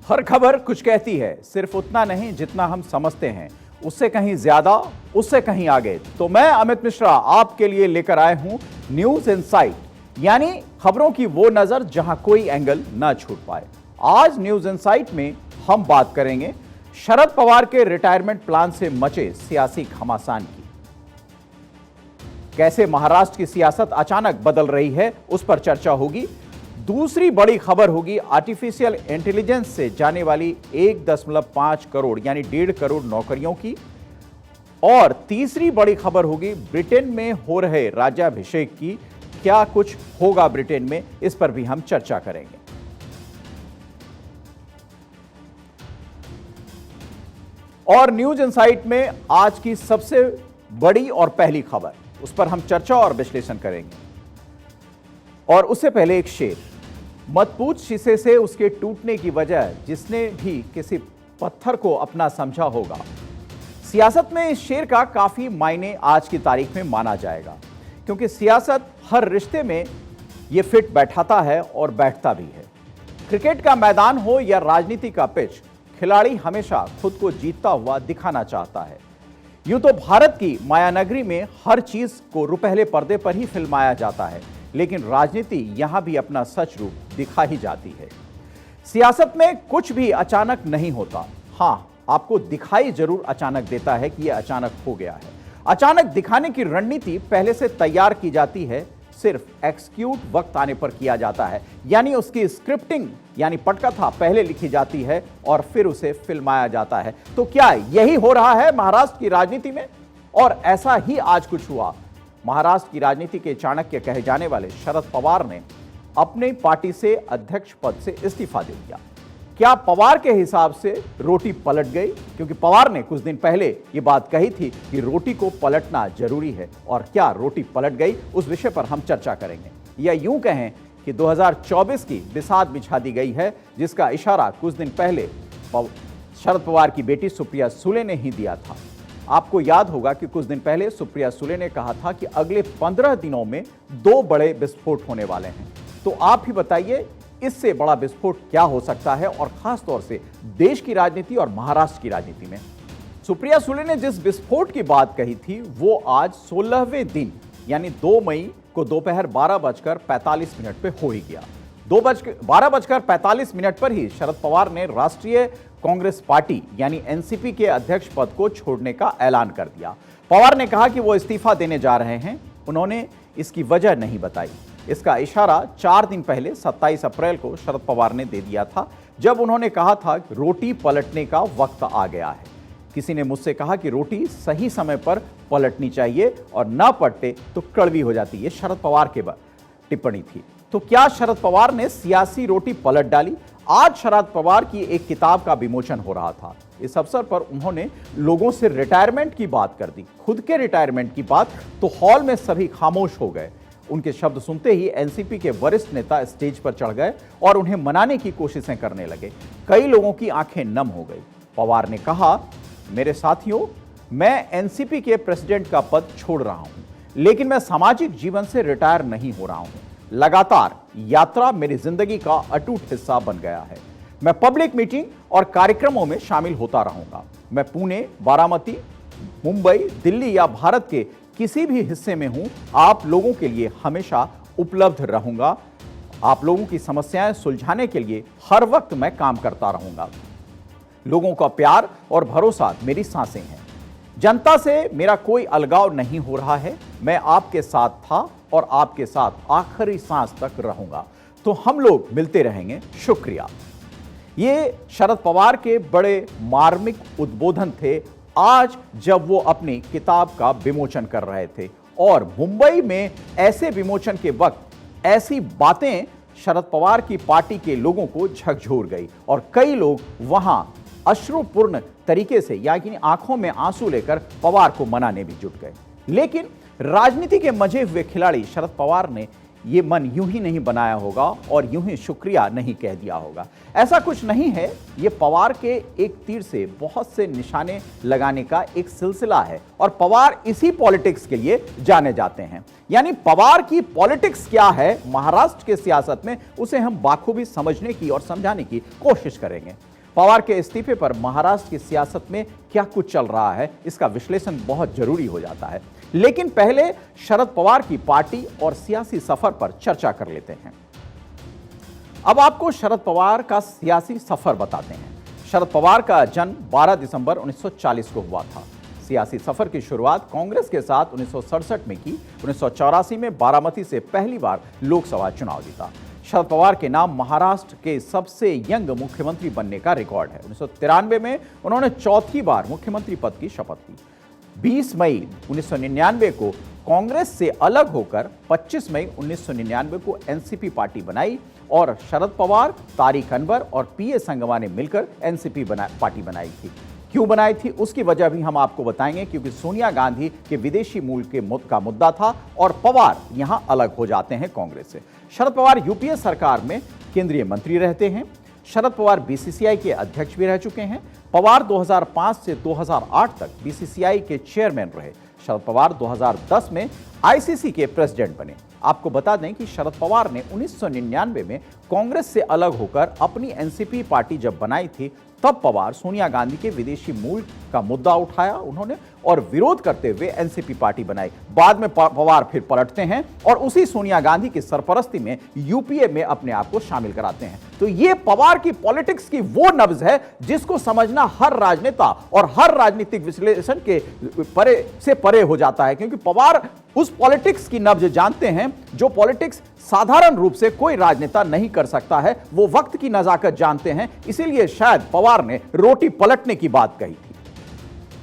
हर खबर कुछ कहती है, सिर्फ उतना नहीं जितना हम समझते हैं, उससे कहीं ज्यादा, उससे कहीं आगे। तो मैं अमित मिश्रा आपके लिए लेकर आए हूं न्यूज इनसाइट, यानी खबरों की वो नजर जहां कोई एंगल ना छूट पाए। आज न्यूज इनसाइट में हम बात करेंगे शरद पवार के रिटायरमेंट प्लान से मचे सियासी घमासान की। कैसे महाराष्ट्र की सियासत अचानक बदल रही है, उस पर चर्चा होगी। दूसरी बड़ी खबर होगी आर्टिफिशियल इंटेलिजेंस से जाने वाली 1.5 करोड़ यानी 1.5 करोड़ नौकरियों की। और तीसरी बड़ी खबर होगी ब्रिटेन में हो रहे राज्याभिषेक की। क्या कुछ होगा ब्रिटेन में, इस पर भी हम चर्चा करेंगे। और न्यूज इनसाइट में आज की सबसे बड़ी और पहली खबर, उस पर हम चर्चा और विश्लेषण करेंगे। और उससे पहले एक शेर, मत पूछ शीशे से उसके टूटने की वजह, जिसने भी किसी पत्थर को अपना समझा होगा। सियासत में इस शेर का काफी मायने आज की तारीख में माना जाएगा, क्योंकि सियासत हर रिश्ते में यह फिट बैठाता है और बैठता भी है। क्रिकेट का मैदान हो या राजनीति का पिच, खिलाड़ी हमेशा खुद को जीतता हुआ दिखाना चाहता है। यूं तो भारत की मायानगरी में हर चीज को रुपहले पर्दे पर ही फिल्माया जाता है, लेकिन राजनीति यहां भी अपना सच रूप दिखा ही जाती है। सियासत में कुछ भी अचानक नहीं होता। हां, आपको दिखाई जरूर अचानक देता है कि यह अचानक हो गया है। अचानक दिखाने की रणनीति पहले से तैयार की जाती है, सिर्फ एक्सक्यूट वक्त आने पर किया जाता है। यानी उसकी स्क्रिप्टिंग यानी पटकथा पहले लिखी जाती है और फिर उसे फिल्माया जाता है। तो क्या यही हो रहा है महाराष्ट्र की राजनीति में? और ऐसा ही आज कुछ हुआ। महाराष्ट्र की राजनीति के चाणक्य कहे जाने वाले शरद पवार ने अपनी पार्टी से अध्यक्ष पद से इस्तीफा दे दिया। क्या पवार के हिसाब से रोटी पलट गई? क्योंकि पवार ने कुछ दिन पहले ये बात कही थी कि रोटी को पलटना जरूरी है। और क्या रोटी पलट गई, उस विषय पर हम चर्चा करेंगे। या यूं कहें कि 2024 की बिसात बिछा दी गई है, जिसका इशारा कुछ दिन पहले शरद पवार की बेटी सुप्रिया सुले ने ही दिया था। आपको याद होगा कि कुछ दिन पहले सुप्रिया सुले ने कहा था कि अगले 15 दिनों में 2 बड़े विस्फोट होने वाले हैं। तो आप ही बताइए, इससे बड़ा विस्फोट क्या हो सकता है, और खास तौर से देश की राजनीति और महाराष्ट्र की राजनीति में। सुप्रिया सुले ने जिस विस्फोट की बात कही थी, वो आज 16वें दिन यानी 2 मई को दोपहर 12:45 पे हो ही गया। 12:45 पर ही शरद पवार ने राष्ट्रीय कांग्रेस पार्टी यानी एनसीपी के अध्यक्ष पद को छोड़ने का ऐलान कर दिया। पवार ने कहा कि वो इस्तीफा देने जा रहे हैं। उन्होंने इसकी वजह नहीं बताई। इसका इशारा 4 दिन पहले 27 अप्रैल को शरद पवार ने दे दिया था, जब उन्होंने कहा था कि रोटी पलटने का वक्त आ गया है। किसी ने मुझसे कहा कि रोटी सही समय पर पलटनी चाहिए और ना पलटे तो कड़वी हो जाती है। शरद पवार की टिप्पणी थी। तो क्या शरद पवार ने सियासी रोटी पलट डाली? आज शरद पवार की एक किताब का विमोचन हो रहा था। इस अवसर पर उन्होंने लोगों से रिटायरमेंट की बात कर दी, खुद के रिटायरमेंट की बात। तो हॉल में सभी खामोश हो गए। उनके शब्द सुनते ही एनसीपी के वरिष्ठ नेता स्टेज पर चढ़ गए और उन्हें मनाने की कोशिशें करने लगे। कई लोगों की आंखें नम हो गई। पवार ने कहा, मेरे साथियों, मैं एनसीपी के प्रेसिडेंट का पद छोड़ रहा हूं, लेकिन मैं सामाजिक जीवन से रिटायर नहीं हो रहा हूं। लगातार यात्रा मेरी जिंदगी का अटूट हिस्सा बन गया है। मैं पब्लिक मीटिंग और कार्यक्रमों में शामिल होता रहूंगा। मैं पुणे, बारामती, मुंबई, दिल्ली या भारत के किसी भी हिस्से में हूं, आप लोगों के लिए हमेशा उपलब्ध रहूंगा। आप लोगों की समस्याएं सुलझाने के लिए हर वक्त मैं काम करता रहूंगा। लोगों का प्यार और भरोसा मेरी सांसें हैं। जनता से मेरा कोई अलगाव नहीं हो रहा है। मैं आपके साथ था और आपके साथ आखिरी सांस तक रहूंगा। तो हम लोग मिलते रहेंगे। शुक्रिया। ये शरद पवार के बड़े मार्मिक उद्बोधन थे आज जब वो अपनी किताब का विमोचन कर रहे थे। और मुंबई में ऐसे विमोचन के वक्त ऐसी बातें शरद पवार की पार्टी के लोगों को झकझोर गई और कई लोग वहां अश्रुपूर्ण तरीके से यानी आंखों में आंसू लेकर पवार को मनाने भी जुट गए। लेकिन राजनीति के मजे हुए खिलाड़ी शरद पवार ने ये मन यूं ही नहीं बनाया होगा और यूं ही शुक्रिया नहीं कह दिया होगा। ऐसा कुछ नहीं है। ये पवार के एक तीर से बहुत से निशाने लगाने का एक सिलसिला है और पवार इसी पॉलिटिक्स के लिए जाने जाते हैं। यानी पवार की पॉलिटिक्स क्या है महाराष्ट्र के सियासत में, उसे हम बाखूबी समझने की और समझाने की कोशिश करेंगे। पवार के इस्तीफे पर महाराष्ट्र की सियासत में क्या कुछ चल रहा है, इसका विश्लेषण बहुत जरूरी हो जाता है। लेकिन पहले शरद पवार की पार्टी और सियासी सफर पर चर्चा कर लेते हैं। अब आपको शरद पवार का सियासी सफर बताते हैं। शरद पवार का जन्म 12 दिसंबर 1940 को हुआ था। सियासी सफर की शुरुआत कांग्रेस के साथ 1967 में की। 1984 में बारामती से पहली बार लोकसभा चुनाव जीता। शरद पवार के नाम महाराष्ट्र के सबसे यंग मुख्यमंत्री बनने का रिकॉर्ड है। 1993 में उन्होंने चौथी बार मुख्यमंत्री पद की शपथ ली। 20 मई 1999 को कांग्रेस से अलग होकर 25 मई 1999 को एनसीपी पार्टी बनाई और शरद पवार, तारिक अनवर और पीए संगमा ने मिलकर एनसीपी पार्टी बनाई थी। क्यों बनाई थी उसकी वजह भी हम आपको बताएंगे, क्योंकि सोनिया गांधी के विदेशी मूल का मुद्दा था और पवार यहां अलग हो जाते हैं कांग्रेस से। शरद पवार यूपीए सरकार में केंद्रीय मंत्री रहते हैं। शरद पवार बीसीसीआई के अध्यक्ष भी रह चुके हैं। पवार 2005 से 2008 तक बीसीसीआई के चेयरमैन रहे। शरद पवार 2010 में आईसीसी के प्रेसिडेंट बने। आपको बता दें कि शरद पवार ने 1999 में कांग्रेस से अलग होकर अपनी एनसीपी पार्टी जब बनाई थी, तब पवार सोनिया गांधी के विदेशी मूल का मुद्दा उठाया उन्होंने और विरोध करते हुए एनसीपी पार्टी बनाई। बाद में पवार फिर पलटते हैं और उसी सोनिया गांधी की सरपरस्ती में यूपीए में अपने आप को शामिल कराते हैं। तो ये पवार की पॉलिटिक्स की वो नब्ज है जिसको समझना हर राजनेता और हर राजनीतिक विश्लेषण के परे हो जाता है, क्योंकि पवार उस पॉलिटिक्स की नब्ज जानते हैं जो पॉलिटिक्स साधारण रूप से कोई राजनेता नहीं कर सकता है। वो वक्त की नजाकत जानते हैं, इसीलिए शायद पवार ने रोटी पलटने की बात कही थी।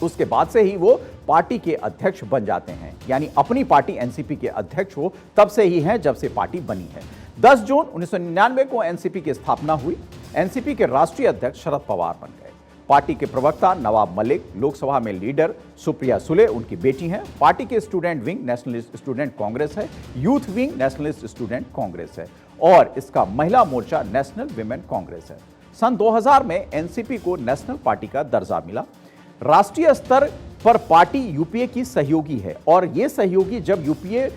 उसके बाद से ही वो पार्टी के अध्यक्ष बन जाते हैं, यानी अपनी पार्टी एनसीपी के अध्यक्ष वो तब से ही हैं जब से पार्टी बनी है। 10 जून 1999 को एनसीपी की स्थापना हुई। एनसीपी के राष्ट्रीय अध्यक्ष शरद पवार बन गए। पार्टी के प्रवक्ता नवाब मलिक, लोकसभा में लीडर सुप्रिया सुले उनकी बेटी हैं। पार्टी के student wing nationalist student congress है, youth wing nationalist student congress है और इसका महिला मोर्चा नेशनल विमेन कांग्रेस है। सन 2000 में एनसीपी को नेशनल पार्टी का दर्जा मिला। राष्ट्रीय स्तर पर पार्टी यूपीए की सहयोगी है और यह सहयोगी जब यूपीए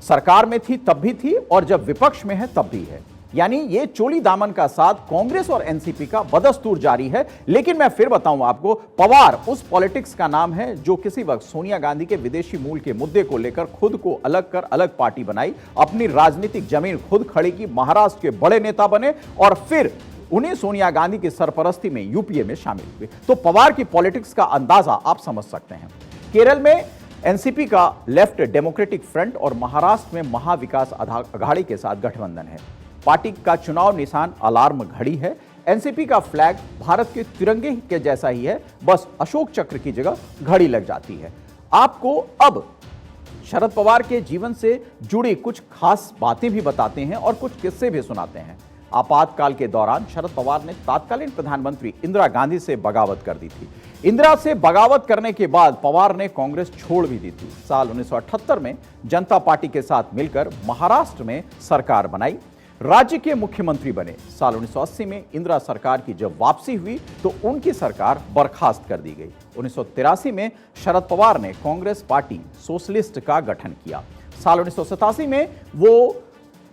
सरकार में थी तब भी थी और जब विपक्ष में है तब भी है, यानी ये चोली दामन का साथ कांग्रेस और एनसीपी का बदस्तूर जारी है। लेकिन मैं फिर बताऊं आपको, पवार उस पॉलिटिक्स का नाम है जो किसी वक्त सोनिया गांधी के विदेशी मूल के मुद्दे को लेकर खुद को अलग कर अलग पार्टी बनाई, अपनी राजनीतिक जमीन खुद खड़ी की, महाराष्ट्र के बड़े नेता बने और फिर उन्हें सोनिया गांधी की सरपरस्ती में यूपीए में शामिल हुए। तो पवार की पॉलिटिक्स का अंदाजा आप समझ सकते हैं। केरल में एनसीपी का लेफ्ट डेमोक्रेटिक फ्रंट और महाराष्ट्र में महाविकास अघाड़ी के साथ गठबंधन है। पार्टी का चुनाव निशान अलार्म घड़ी है। एनसीपी का फ्लैग भारत के तिरंगे के जैसा ही है, बस अशोक चक्र की जगह घड़ी लग जाती है। आपको अब शरद पवार के जीवन से जुड़ी कुछ खास बातें भी बताते हैं और कुछ किस्से भी सुनाते हैं। आपातकाल के दौरान शरद पवार ने तत्कालीन प्रधानमंत्री इंदिरा गांधी से बगावत कर दी थी। इंदिरा से बगावत करने के बाद पवार ने कांग्रेस छोड़ भी दी थी। साल 1978 में जनता पार्टी के साथ मिलकर महाराष्ट्र में सरकार बनाई, राज्य के मुख्यमंत्री बने। साल 1980 में इंदिरा सरकार की जब वापसी हुई तो उनकी सरकार बर्खास्त कर दी गई। 1983 में शरद पवार ने कांग्रेस पार्टी सोशलिस्ट का गठन किया। साल 1987 में वो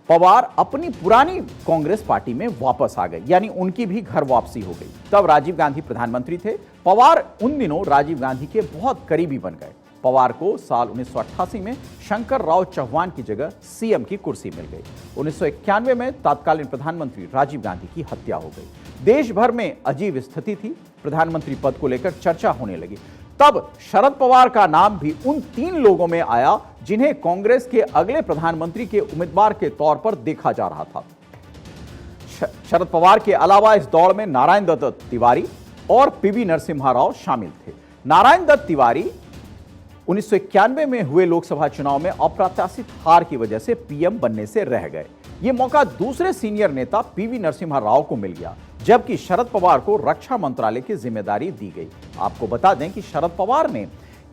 पवार अपनी पुरानी कांग्रेस पार्टी में वापस आ गए, यानी उनकी भी घर वापसी हो गई। तब राजीव गांधी प्रधानमंत्री थे। पवार उन दिनों राजीव गांधी के बहुत करीबी बन गए। पवार को साल 1988 में शंकर राव चौहान की जगह सीएम की कुर्सी मिल गई। 1991 में तत्कालीन प्रधानमंत्री राजीव गांधी की हत्या हो गई। देश भर में अजीब स्थिति थी। प्रधानमंत्री पद को लेकर चर्चा होने लगी। तब शरद पवार का नाम भी उन 3 लोगों में आया जिन्हें कांग्रेस के अगले प्रधानमंत्री के उम्मीदवार के तौर पर देखा जा रहा था। शरद पवार के अलावा इस दौड़ में नारायण दत्त तिवारी और पीवी नरसिम्हा राव शामिल थे। नारायण दत्त तिवारी 1991 में हुए लोकसभा चुनाव में अप्रत्याशित हार की वजह से पीएम बनने से रह गए। यह मौका दूसरे सीनियर नेता पीवी नरसिम्हा राव को मिल गया, जबकि शरद पवार को रक्षा मंत्रालय की जिम्मेदारी दी गई। आपको बता दें कि शरद पवार ने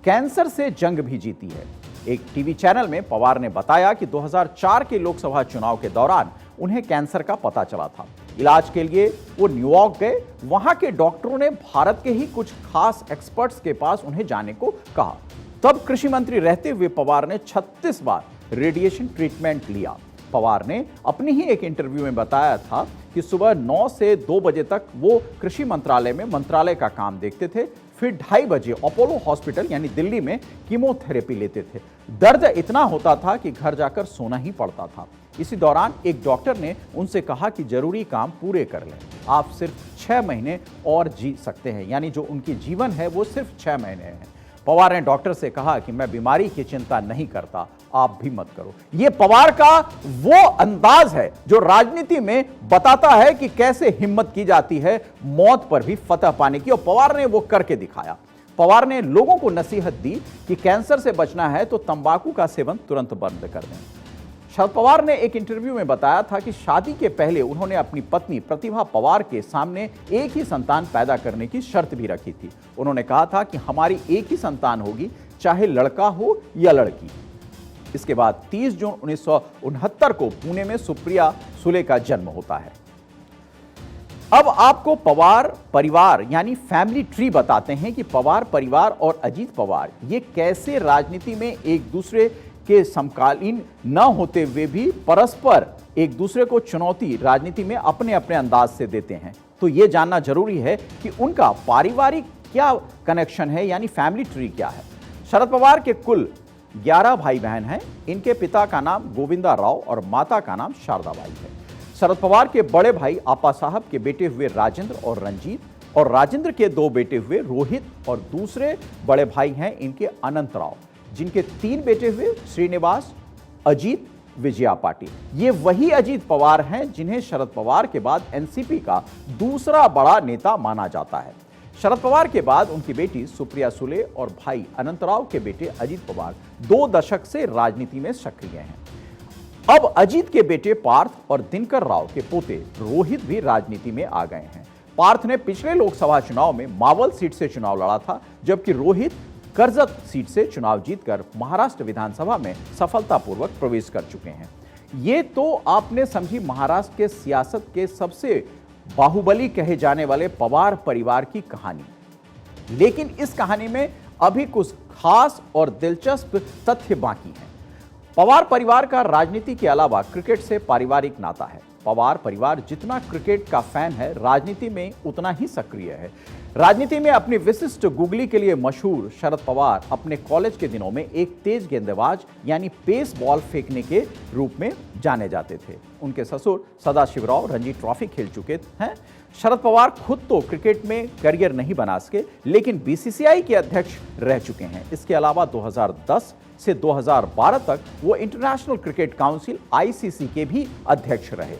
कैंसर से जंग भी जीती है। एक टीवी चैनल में पवार ने बताया कि 2004 के लोकसभा चुनाव के दौरान उन्हें कैंसर का पता चला था। इलाज के लिए वो न्यूयॉर्क गए। वहां के डॉक्टरों ने भारत के ही कुछ खास एक्सपर्ट्स के पास उन्हें जाने को कहा। तब कृषि मंत्री रहते हुए पवार ने 36 बार रेडिएशन ट्रीटमेंट लिया। पवार ने अपनी ही एक इंटरव्यू में बताया था कि सुबह 9 से 2 बजे तक वो कृषि मंत्रालय में मंत्रालय का काम देखते थे, फिर 2:30 बजे अपोलो हॉस्पिटल यानी दिल्ली में कीमोथेरेपी लेते थे। दर्द इतना होता था कि घर जाकर सोना ही पड़ता था। इसी दौरान एक डॉक्टर ने उनसे कहा कि जरूरी काम पूरे कर लें, आप सिर्फ 6 महीने और जी सकते हैं, यानी जो उनकी जीवन है वो सिर्फ 6 महीने है। पवार ने डॉक्टर से कहा कि मैं बीमारी की चिंता नहीं करता, आप भी मत करो। ये पवार का वो अंदाज है जो राजनीति में बताता है कि कैसे हिम्मत की जाती है मौत पर भी फतह पाने की, और पवार ने वो करके दिखाया। पवार ने लोगों को नसीहत दी कि कैंसर से बचना है तो तंबाकू का सेवन तुरंत बंद कर दें। शरद पवार ने एक इंटरव्यू में बताया था कि शादी के पहले उन्होंने अपनी पत्नी प्रतिभा पवार के सामने एक ही संतान पैदा करने की शर्त भी रखी थी। उन्होंने कहा था कि हमारी एक ही संतान होगी, चाहे लड़का हो या लड़की। इसके बाद 30 जून 1969 को पुणे में सुप्रिया सुले का जन्म होता है। अब आपको पवार परिवार यानी फैमिली ट्री बताते हैं कि पवार परिवार और अजीत पवार ये कैसे राजनीति में एक दूसरे के समकालीन न होते हुए भी परस्पर एक दूसरे को चुनौती राजनीति में अपने अपने अंदाज से देते हैं। तो यह जानना जरूरी है कि उनका पारिवारिक क्या कनेक्शन है, यानी फैमिली ट्री क्या है। शरद पवार के कुल 11 भाई बहन हैं। इनके पिता का नाम गोविंदा राव और माता का नाम शारदाबाई है। शरद पवार के बड़े भाई आपा साहब के बेटे हुए राजेंद्र और रंजीत, और राजेंद्र के 2 बेटे हुए रोहित, और दूसरे बड़े भाई हैं इनके अनंत राव, जिनके 3 बेटे हुए श्रीनिवास, अजीत, विजया पाटिल। ये वही अजीत पवार हैं जिन्हें शरद पवार के बाद एनसीपी का दूसरा बड़ा नेता माना जाता है। शरद पवार के बाद उनकी बेटी सुप्रिया सुले और भाई अनंतराव के बेटे अजीत पवार 2 दशक से राजनीति में सक्रिय हैं। अब अजीत के बेटे पार्थ और दिनकर राव के पोते रोहित भी राजनीति में आ गए हैं। पार्थ ने पिछले लोकसभा चुनाव में मावल सीट से चुनाव लड़ा था, जबकि रोहित कर्जत सीट से चुनाव जीतकर महाराष्ट्र विधानसभा में सफलतापूर्वक प्रवेश कर चुके हैं। ये तो आपने समझी महाराष्ट्र के सियासत के सबसे बाहुबली कहे जाने वाले पवार परिवार की कहानी। लेकिन इस कहानी में अभी कुछ खास और दिलचस्प तथ्य बाकी हैं। पवार परिवार का राजनीति के अलावा क्रिकेट से पारिवारिक नाता है। पवार परिवार जितना क्रिकेट का फैन है, राजनीति में उतना ही सक्रिय है। राजनीति में अपनी विशिष्ट गुगली के लिए मशहूर शरद पवार अपने कॉलेज के दिनों में एक तेज गेंदबाज यानी पेस बॉल फेंकने के रूप में जाने जाते थे। उनके ससुर सदाशिवराव रणजी ट्रॉफी खेल चुके हैं। शरद पवार खुद तो क्रिकेट में करियर नहीं बना सके, लेकिन बीसीसीआई के अध्यक्ष रह चुके हैं। इसके अलावा 2010 से 2012 तक वो इंटरनेशनल क्रिकेट काउंसिल आईसीसी के भी अध्यक्ष रहे।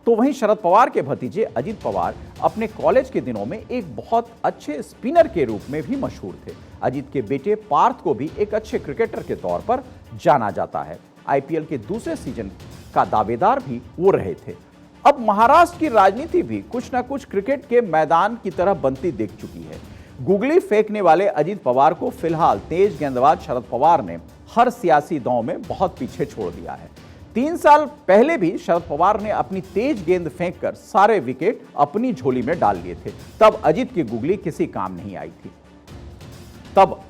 तो वहीं शरद पवार के भतीजे अजीत पवार अपने कॉलेज के दिनों में एक बहुत अच्छे स्पिनर के रूप में भी मशहूर थे। अजीत के बेटे पार्थ को भी एक अच्छे क्रिकेटर के तौर पर जाना जाता है। आईपीएल के दूसरे सीजन का दावेदार भी वो रहे थे। अब महाराष्ट्र की राजनीति भी कुछ न कुछ क्रिकेट के मैदान की तरह बनती दिख चुकी है। गुगली फेंकने वाले अजीत पवार को फिलहाल तेज गेंदबाज शरद पवार ने हर सियासी दौर में बहुत पीछे छोड़ दिया है। 3 साल पहले भी शरद पवार ने अपनी तेज गेंद फेंककर सारे विकेट अपनी झोली में डाल लिए थे। तब अजीत की गुगली किसी काम नहीं आई थी। तब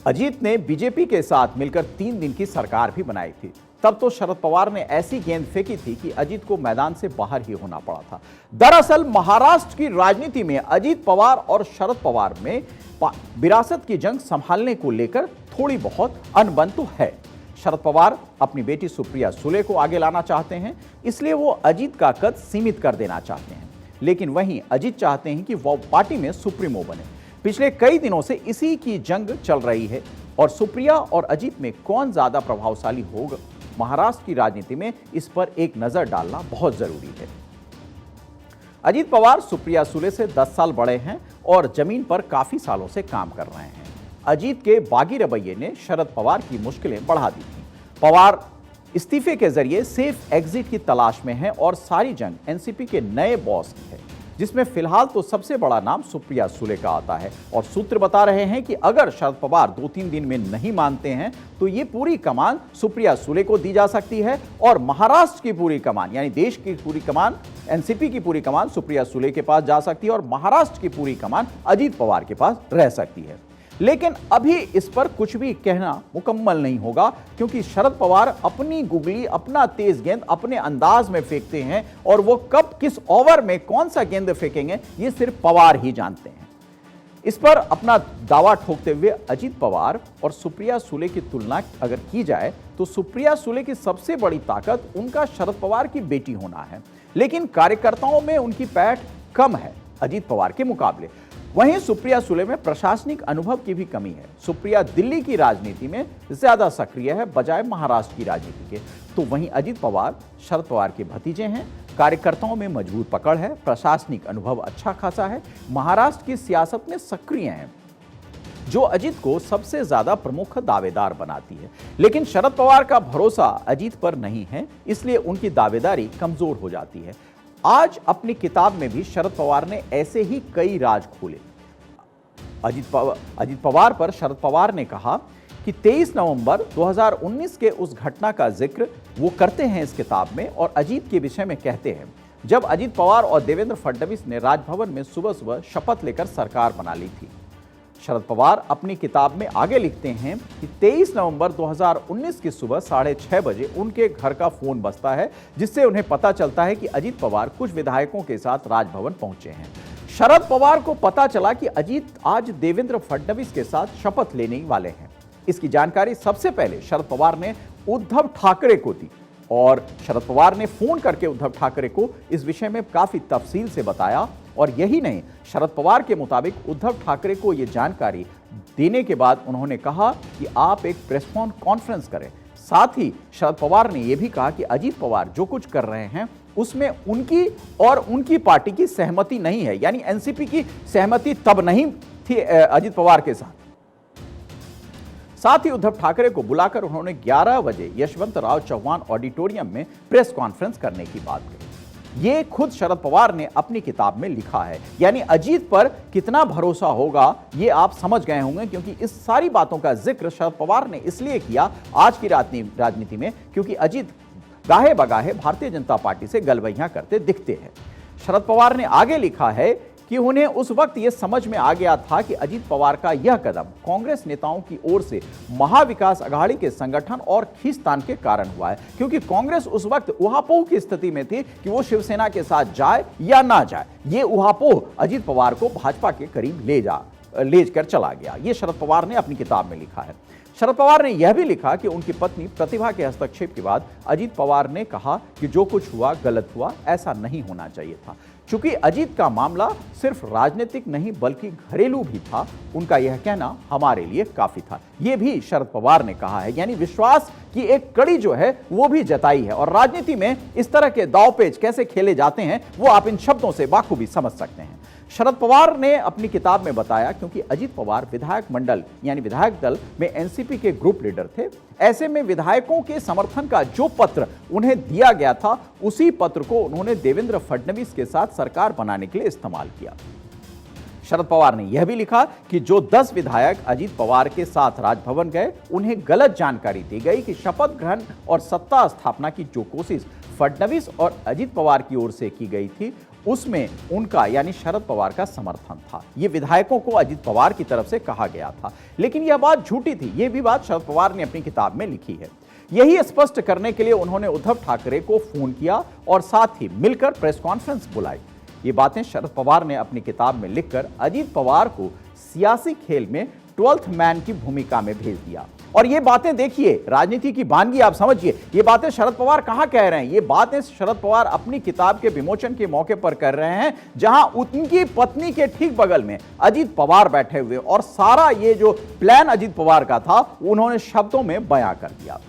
अजीत ने बीजेपी के साथ मिलकर 3 दिन की सरकार भी बनाई थी। तब तो शरद पवार ने ऐसी गेंद फेंकी थी कि अजीत को मैदान से बाहर ही होना पड़ा था। दरअसल महाराष्ट्र की राजनीति में अजीत पवार और शरद पवार में विरासत की जंग संभालने को लेकर थोड़ी बहुत अनबन तो है। शरद पवार अपनी बेटी सुप्रिया सुले को आगे लाना चाहते हैं, इसलिए वो अजीत का कद सीमित कर देना चाहते हैं। लेकिन वहीं अजीत चाहते हैं कि वो पार्टी में सुप्रीमो बने। पिछले कई दिनों से इसी की जंग चल रही है और सुप्रिया और अजीत में कौन ज्यादा प्रभावशाली होगा, महाराष्ट्र की राजनीति में इस पर एक नजर डालना बहुत जरूरी है। अजीत पवार सुप्रिया सुले से 10 साल बड़े हैं और जमीन पर काफी सालों से काम कर रहे हैं। अजीत के बागी रवैये ने शरद पवार की मुश्किलें बढ़ा दी थी। पवार इस्तीफे के जरिए सेफ एग्जिट की तलाश में हैं और सारी जंग एनसीपी के नए बॉस की है, जिसमें फिलहाल तो सबसे बड़ा नाम सुप्रिया सुले का आता है। और सूत्र बता रहे हैं कि अगर शरद पवार 2-3 दिन में नहीं मानते हैं तो ये पूरी कमान सुप्रिया सुले को दी जा सकती है और महाराष्ट्र की पूरी कमान यानी देश की पूरी कमान, एनसीपी की पूरी कमान सुप्रिया सुले के पास जा सकती है और महाराष्ट्र की पूरी कमान अजीत पवार के पास रह सकती है। लेकिन अभी इस पर कुछ भी कहना मुकम्मल नहीं होगा, क्योंकि शरद पवार अपनी गुगली, अपना तेज गेंद अपने अंदाज में फेंकते हैं और वो कब किस ओवर में कौन सा गेंद फेंकेंगे ये सिर्फ पवार ही जानते हैं। इस पर अपना दावा ठोकते हुए अजीत पवार और सुप्रिया सुले की तुलना अगर की जाए तो सुप्रिया सुले की सबसे बड़ी ताकत उनका शरद पवार की बेटी होना है, लेकिन कार्यकर्ताओं में उनकी पैठ कम है अजीत पवार के मुकाबले। वहीं सुप्रिया सुले में प्रशासनिक अनुभव की भी कमी है। सुप्रिया दिल्ली की राजनीति में ज्यादा सक्रिय है बजाय महाराष्ट्र की राजनीति के। तो वहीं अजीत पवार शरद पवार के भतीजे हैं, कार्यकर्ताओं में मजबूत पकड़ है, प्रशासनिक अनुभव अच्छा खासा है, महाराष्ट्र की सियासत में सक्रिय हैं, जो अजीत को सबसे ज्यादा प्रमुख दावेदार बनाती है। लेकिन शरद पवार का भरोसा अजीत पर नहीं है, इसलिए उनकी दावेदारी कमजोर हो जाती है। आज अपनी किताब में भी शरद पवार ने ऐसे ही कई राज खोले। अजीत पवार पर शरद पवार ने कहा कि 23 नवंबर 2019 के उस घटना का जिक्र वो करते हैं इस किताब में और अजीत के विषय में कहते हैं, जब अजीत पवार और देवेंद्र फडणवीस ने राजभवन में सुबह सुबह शपथ लेकर सरकार बना ली थी। शरद पवार अपनी किताब में आगे लिखते हैं कि 23 नवंबर 2019 की सुबह 6:30 बजे उनके घर का फोन बजता है, जिससे उन्हें पता चलता है कि अजीत पवार कुछ विधायकों के साथ राजभवन पहुंचे हैं। शरद पवार को पता चला कि अजीत आज देवेंद्र फडणवीस के साथ शपथ लेने वाले हैं। इसकी जानकारी सबसे पहले शरद पवार ने उद्धव ठाकरे को दी और शरद पवार ने फोन करके उद्धव ठाकरे को इस विषय में काफी तफसील से बताया। और यही नहीं, शरद पवार के मुताबिक उद्धव ठाकरे को यह जानकारी देने के बाद उन्होंने कहा कि आप एक प्रेस कॉन्फ्रेंस करें। साथ ही शरद पवार ने यह भी कहा कि अजीत पवार जो कुछ कर रहे हैं उसमें उनकी और उनकी पार्टी की सहमति नहीं है, यानी एनसीपी की सहमति तब नहीं थी अजीत पवार के साथ। साथ ही उद्धव ठाकरे को बुलाकर उन्होंने 11 बजे यशवंतराव चौहान ऑडिटोरियम में प्रेस कॉन्फ्रेंस करने की बात कही। ये खुद शरद पवार ने अपनी किताब में लिखा है, यानी अजीत पर कितना भरोसा होगा ये आप समझ गए होंगे, क्योंकि इस सारी बातों का जिक्र शरद पवार ने इसलिए किया आज की राजनीति में क्योंकि अजीत गाहे बगाहे भारतीय जनता पार्टी से गलबैयां करते दिखते हैं। शरद पवार ने आगे लिखा है कि उन्हें उस वक्त यह समझ में आ गया था कि अजीत पवार का यह कदम कांग्रेस नेताओं की ओर से महाविकास अघाड़ी के संगठन और खींचतान के कारण हुआ है, क्योंकि कांग्रेस उस वक्त उहापोह की स्थिति में थी कि वो शिवसेना के साथ जाए या ना जाए। ये उहापोह अजीत पवार को भाजपा के करीब ले कर चला गया। ये शरद पवार ने अपनी किताब में लिखा है। शरद पवार ने यह भी लिखा कि उनकी पत्नी प्रतिभा के हस्तक्षेप के बाद अजीत पवार ने कहा कि जो कुछ हुआ गलत हुआ, ऐसा नहीं होना चाहिए था। चूंकि अजीत का मामला सिर्फ राजनीतिक नहीं बल्कि घरेलू भी था, उनका यह कहना हमारे लिए काफी था। यह भी शरद पवार ने कहा है, यानी विश्वास की एक कड़ी जो है वो भी जताई है। और राजनीति में इस तरह के दांवपेच कैसे खेले जाते हैं वो आप इन शब्दों से बाखूबी समझ सकते हैं। शरद पवार ने अपनी किताब में बताया क्योंकि अजीत पवार विधायक मंडल यानी विधायक दल में एनसीपी के ग्रुप लीडर थे, ऐसे में विधायकों के समर्थन का जो पत्र उन्हें दिया गया था उसी पत्र को उन्होंने देवेंद्र फडणवीस के साथ सरकार बनाने के लिए इस्तेमाल किया। शरद पवार ने यह भी लिखा कि जो 10 विधायक अजीत पवार के साथ राजभवन गए उन्हें गलत जानकारी दी गई कि शपथ ग्रहण और सत्ता स्थापना की जो कोशिश फडणवीस और अजीत पवार की ओर से की गई थी उसमें उनका यानी शरद पवार का समर्थन था। यह विधायकों को अजीत पवार की तरफ से कहा गया था, लेकिन यह बात झूठी थी। यह भी बात शरद पवार ने अपनी किताब में लिखी है। यही स्पष्ट करने के लिए उन्होंने उद्धव ठाकरे को फोन किया और साथ ही मिलकर प्रेस कॉन्फ्रेंस बुलाई। ये बातें शरद पवार ने अपनी किताब में लिखकर अजीत पवार को सियासी खेल में 12th मैन की भूमिका में भेज दिया। और ये बातें देखिए, राजनीति की वानगी आप समझिए, ये बातें शरद पवार कहां कह रहे हैं? ये बातें शरद पवार अपनी किताब के विमोचन के मौके पर कर रहे हैं, जहां उनकी पत्नी के ठीक बगल में अजीत पवार बैठे हुए और सारा ये जो प्लान अजीत पवार का था उन्होंने शब्दों में बयां कर दिया।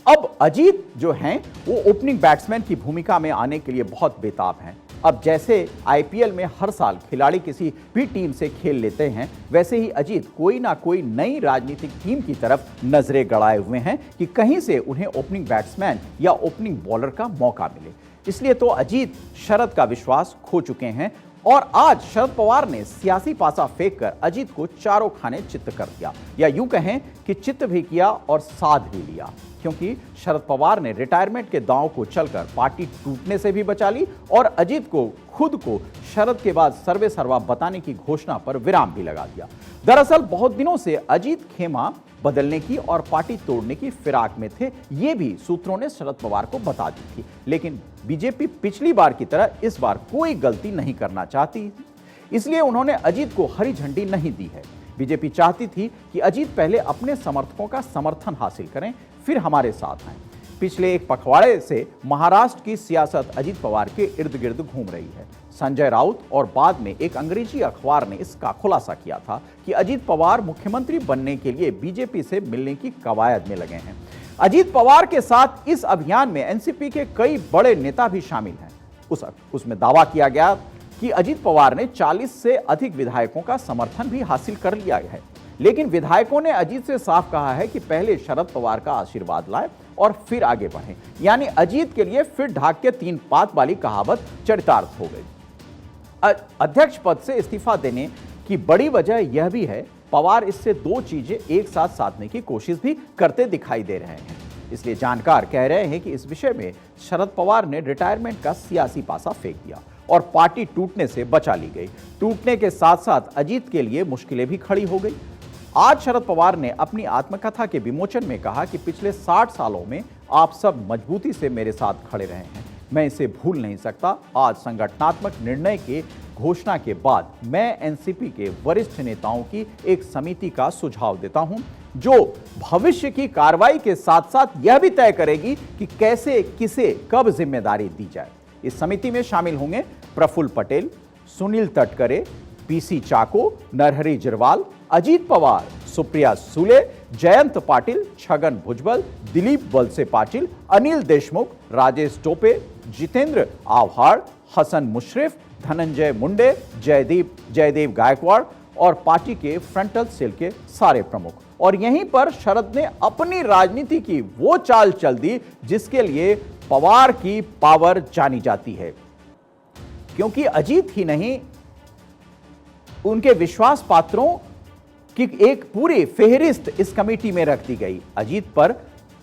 अब अजीत जो हैं वो ओपनिंग बैट्समैन की भूमिका में आने के लिए बहुत बेताब हैं। अब जैसे आईपीएल में हर साल खिलाड़ी किसी भी टीम से खेल लेते हैं, वैसे ही अजीत कोई ना कोई नई राजनीतिक टीम की तरफ नजरें गड़ाए हुए हैं कि कहीं से उन्हें ओपनिंग बैट्समैन या ओपनिंग बॉलर का मौका मिले। इसलिए तो अजीत शरद का विश्वास खो चुके हैं और आज शरद पवार ने सियासी पासा फेंक कर अजीत को चारों खाने चित्त कर दिया, या यूं कहें कि चित्त भी किया और साध भी लिया, क्योंकि शरद पवार ने रिटायरमेंट के दांव को चलकर पार्टी टूटने से भी बचा ली और अजीत को खुद को शरद के बाद सर्वे सर्वा बताने की घोषणा पर विराम भी लगा दिया। दरअसल बहुत दिनों से अजीत खेमा बदलने की और पार्टी तोड़ने की फिराक में थे, ये भी सूत्रों ने शरद पवार को बता दी थी। लेकिन बीजेपी पिछली बार की तरह इस बार कोई गलती नहीं करना चाहती, इसलिए उन्होंने अजीत को हरी झंडी नहीं दी है। बीजेपी चाहती थी कि अजीत पहले अपने समर्थकों का समर्थन हासिल करें, फिर हमारे साथ आएं। पिछले एक पखवाड़े से महाराष्ट्र की सियासत अजीत पवार के इर्द गिर्द घूम रही है। संजय राउत और बाद में एक अंग्रेजी अखबार ने इसका खुलासा किया था कि अजीत पवार मुख्यमंत्री बनने के लिए बीजेपी से मिलने की कवायद में लगे हैं। अजीत पवार के साथ इस अभियान में एनसीपी के कई बड़े नेता भी शामिल हैं। उसमें दावा किया गया कि अजीत पवार ने 40 से अधिक विधायकों का समर्थन भी हासिल कर लिया है, लेकिन विधायकों ने अजीत से साफ कहा है कि पहले शरद पवार का आशीर्वाद लाए और फिर आगे बढ़ें। यानी अजीत के लिए फिर ढाक के 3 पात वाली कहावत चरितार्थ हो गई। अध्यक्ष पद से इस्तीफा देने की बड़ी वजह यह भी है, पवार इससे 2 चीजें एक साथ साधने की कोशिश भी करते दिखाई दे रहे हैं। इसलिए जानकार कह रहे हैं कि इस विषय में शरद पवार ने रिटायरमेंट का सियासी पासा फेंक दिया और पार्टी टूटने से बचा ली गई। टूटने के साथ साथ अजीत के लिए मुश्किलें भी खड़ी हो गई। आज शरद पवार ने अपनी आत्मकथा के विमोचन में कहा कि पिछले 60 सालों में आप सब मजबूती से मेरे साथ खड़े रहे हैं, मैं इसे भूल नहीं सकता। आज संगठनात्मक निर्णय के घोषणा के बाद मैं एनसीपी के वरिष्ठ नेताओं की एक समिति का सुझाव देता हूं, जो भविष्य की कार्रवाई के साथ साथ यह भी तय करेगी कि कैसे किसे कब जिम्मेदारी दी जाए। इस समिति में शामिल होंगे प्रफुल्ल पटेल, सुनील तटकरे, पीसी चाको, नरहरि जिरवाल, अजीत पवार, सुप्रिया सुले, जयंत पाटिल, छगन भुजबल, दिलीप वलसे पाटिल, अनिल देशमुख, राजेश टोपे, जितेंद्र आव्हाड, हसन मुशर्रफ, धनंजय मुंडे, जयदेव गायकवाड़ और पार्टी के फ्रंटल सेल के सारे प्रमुख। और यहीं पर शरद ने अपनी राजनीति की वो चाल चल दी जिसके लिए पवार की पावर जानी जाती है, क्योंकि अजीत ही नहीं, उनके विश्वास पात्रों की एक पूरी फेहरिस्त इस कमेटी में रख दी गई। अजीत पर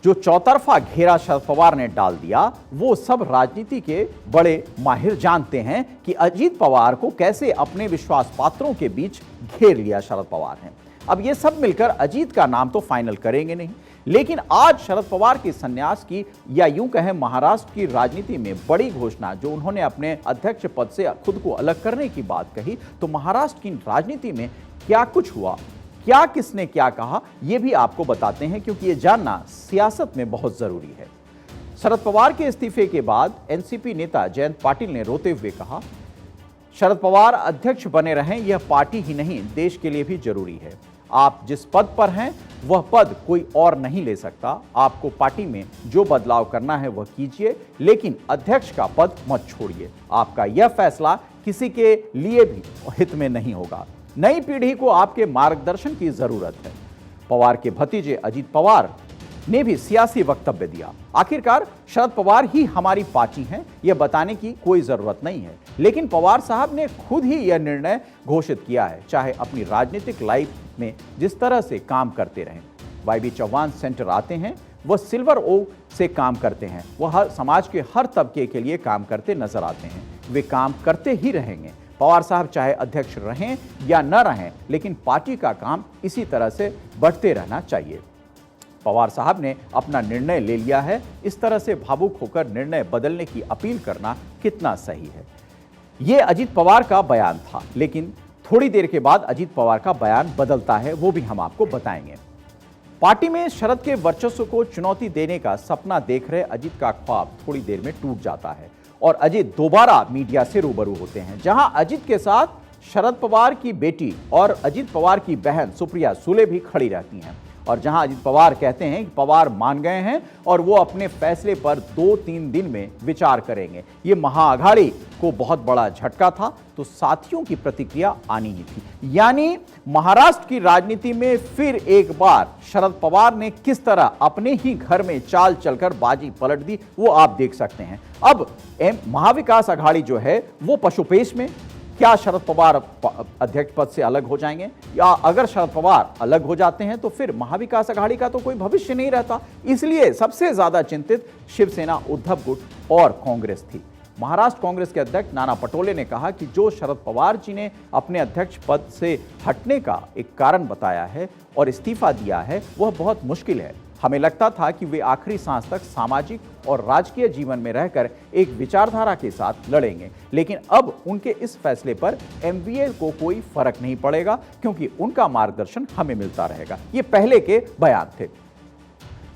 जो चौतरफा घेरा शरद पवार ने डाल दिया, वो सब राजनीति के बड़े माहिर जानते हैं कि अजीत पवार को कैसे अपने विश्वास पात्रों के बीच घेर लिया शरद पवार ने। अब ये सब मिलकर अजीत का नाम तो फाइनल करेंगे नहीं, लेकिन आज शरद पवार की संन्यास की, या यूं कहें महाराष्ट्र की राजनीति में बड़ी घोषणा, जो उन्होंने अपने अध्यक्ष पद से खुद को अलग करने की बात कही, तो महाराष्ट्र की राजनीति में क्या कुछ हुआ, क्या किसने क्या कहा, यह भी आपको बताते हैं, क्योंकि यह जानना सियासत में बहुत जरूरी है। शरद पवार के इस्तीफे के बाद एनसीपी नेता जयंत पाटिल ने रोते हुए कहा, शरद पवार अध्यक्ष बने रहें, यह पार्टी ही नहीं देश के लिए भी जरूरी है। आप जिस पद पर हैं वह पद कोई और नहीं ले सकता। आपको पार्टी में जो बदलाव करना है वह कीजिए, लेकिन अध्यक्ष का पद मत छोड़िए। आपका यह फैसला किसी के लिए भी हित में नहीं होगा। नई पीढ़ी को आपके मार्गदर्शन की जरूरत है। पवार के भतीजे अजीत पवार ने भी सियासी वक्तव्य दिया। आखिरकार शरद पवार ही हमारी पार्टी हैं, यह बताने की कोई जरूरत नहीं है, लेकिन पवार साहब ने खुद ही यह निर्णय घोषित किया है। चाहे अपनी राजनीतिक लाइफ में जिस तरह से काम करते रहें, वाईबी चौहान सेंटर आते हैं, वह सिल्वर ओक से काम करते हैं, वह हर समाज के हर तबके के लिए काम करते नजर आते हैं, वे काम करते ही रहेंगे। पवार साहब चाहे अध्यक्ष रहें या न रहें, लेकिन पार्टी का काम इसी तरह से बढ़ते रहना चाहिए। पवार साहब ने अपना निर्णय ले लिया है, इस तरह से भावुक होकर निर्णय बदलने की अपील करना कितना सही है। यह अजीत पवार का बयान था, लेकिन थोड़ी देर के बाद अजीत पवार का बयान बदलता है, वो भी हम आपको बताएंगे। पार्टी में शरद के वर्चस्व को चुनौती देने का सपना देख रहे अजीत का ख्वाब थोड़ी देर में टूट जाता है और अजीत दोबारा मीडिया से रूबरू होते हैं, जहां अजीत के साथ शरद पवार की बेटी और अजीत पवार की बहन सुप्रिया सुले भी खड़ी रहती हैं, और जहां अजीत पवार कहते हैं कि पवार मान गए हैं और वो अपने फैसले पर 2-3 दिन में विचार करेंगे। ये महाअघाड़ी को बहुत बड़ा झटका था, तो साथियों की प्रतिक्रिया आनी ही थी। यानी महाराष्ट्र की राजनीति में फिर एक बार शरद पवार ने किस तरह अपने ही घर में चाल चलकर बाजी पलट दी, वो आप देख सकते हैं। अब महाविकास अघाड़ी जो है वो पशुपेश में, क्या शरद पवार अध्यक्ष पद से अलग हो जाएंगे, या अगर शरद पवार अलग हो जाते हैं तो फिर महाविकास अघाड़ी का तो कोई भविष्य नहीं रहता। इसलिए सबसे ज्यादा चिंतित शिवसेना, उद्धव गुट और कांग्रेस थी। महाराष्ट्र कांग्रेस के अध्यक्ष नाना पटोले ने कहा कि जो शरद पवार जी ने अपने अध्यक्ष पद से हटने का एक कारण बताया है और इस्तीफा दिया है, वह बहुत मुश्किल है। हमें लगता था कि वे आखिरी सांस तक सामाजिक और राजकीय जीवन में रहकर एक विचारधारा के साथ लड़ेंगे, लेकिन अब उनके इस फैसले पर एमवीए को कोई फर्क नहीं पड़ेगा, क्योंकि उनका मार्गदर्शन हमें मिलता रहेगा। ये पहले के बयान थे।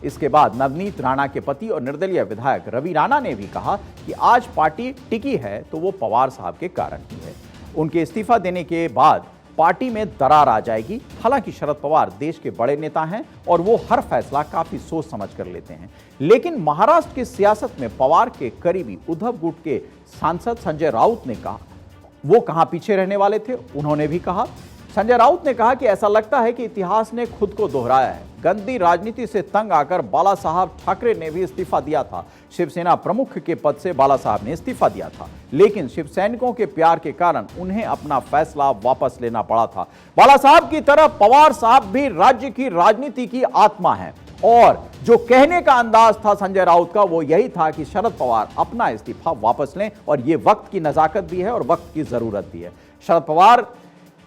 इसके बाद नवनीत राणा के पति और निर्दलीय विधायक रवि राणा ने भी कहा कि आज पार्टी टिकी है तो वो पवार साहब के कारण ही है। उनके इस्तीफा देने के बाद पार्टी में दरार आ जाएगी। हालांकि शरद पवार देश के बड़े नेता हैं और वो हर फैसला काफी सोच समझ कर लेते हैं, लेकिन महाराष्ट्र की सियासत में पवार के करीबी उद्धव गुट के सांसद संजय राउत ने कहा वो कहां पीछे रहने वाले थे। उन्होंने भी कहा, संजय राउत ने कहा कि ऐसा लगता है कि इतिहास ने खुद को दोहराया है। गंदी राजनीति से तंग आकर बाला साहब ठाकरे ने भी इस्तीफा दिया था। शिवसेना प्रमुख के पद से बाला साहब ने इस्तीफा दिया था, लेकिन शिवसैनिकों के प्यार के कारण उन्हें अपना फैसला वापस लेना पड़ा था। बाला साहब की तरह पवार साहब भी राज्य की राजनीति की आत्मा है, और जो कहने का अंदाज था संजय राउत का वो यही था कि शरद पवार अपना इस्तीफा वापस लें, और ये वक्त की नजाकत भी है और वक्त की जरूरत भी है। शरद पवार